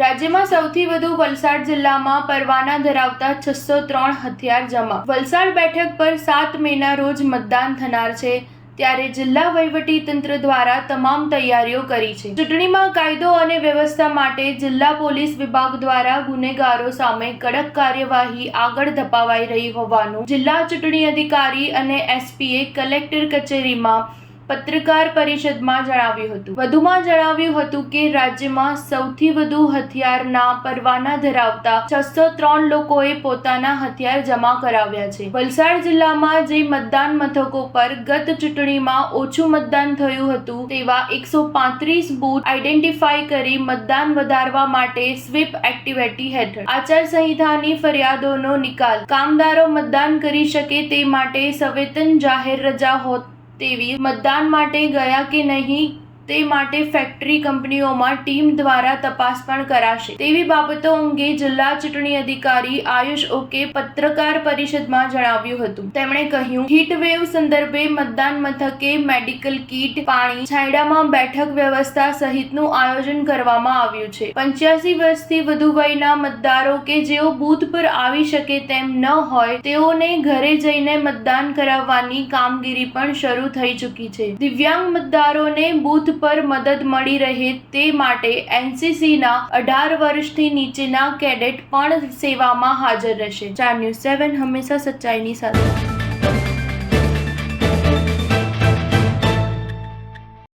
રાજ્યમાં સૌથી વધુ વલસાડ જિલ્લામાં પરવાના ધરાવતા 603 હથિયાર જમા. વલસાડ બેઠક પર 7 મેના રોજ મતદાન થનાર છે, ત્યારે જિલ્લા વહીવટી તંત્ર દ્વારા તમામ તૈયારીઓ કરી છે. ચૂંટણીમાં કાયદો અને વ્યવસ્થા માટે જિલ્લા પોલીસ વિભાગ દ્વારા ગુનેગારો સામે કડક કાર્યવાહી આગળ ધપાવાઈ રહી હોવાનું જિલ્લા ચૂંટણી અધિકારી અને એસપીએ કલેક્ટર કચેરીમાં પત્રકાર પરિષદમાં જણાવ્યું હતું. વધુમાં જણાવ્યું હતું કે રાજ્યમાં સૌથી વધુ હથિયારના પરવાના ધરાવતા 603 લોકોએ પોતાના હથિયાર જમા કરાવ્યા છે. વલસાડ જિલ્લામાં જે મતદાન મથકો પર ગત ચૂંટણીમાં ઓછું મતદાન થયું હતું તેવા 135 બૂથ આઈડેન્ટિફાઈ કરી મતદાન વધારવા માટે સ્વીપ એક્ટિવિટી હેઠળ આચારસંહિતાની ફરિયાદોનો નિકાલ, કામદારો મતદાન કરી શકે તે માટે સવેતન જાહેર રજા હોત તેવી, મતદાન માટે ગયા કે નહીં તે માટે ફેક્ટરી કંપનીઓમાં ટીમ દ્વારા તપાસ પણ કરાશે તેવી બાબતો અંગે જિલ્લા ચૂંટણી અધિકારી આયુષ ઓકે પત્રકાર પરિષદમાં જણાવ્યું હતું. તેમણે કહ્યું, હીટ વેવ સંદર્ભે મતદાન મથકે મેડિકલ કીટ, પાણી, છાંયડામાં બેઠક વ્યવસ્થા સહિતનું આયોજન કરવામાં આવ્યું છે. 85 વર્ષથી વધુ વયના મતદારો કે જેઓ બૂથ પર આવી શકે તેમ ન હોય તેઓને ઘરે જઈને મતદાન કરાવવાની કામગીરી પણ શરૂ થઈ ચૂકી છે. દિવ્યાંગ મતદારોને બૂથ પર મદદ મળી રહે તે માટે એનસીસીના 18 વર્ષથી નીચેના કેડેટ પણ સેવામાં હાજર રહેશે. 4 ન્યૂઝ 7 હંમેશા સચ્ચાઈની સાથે.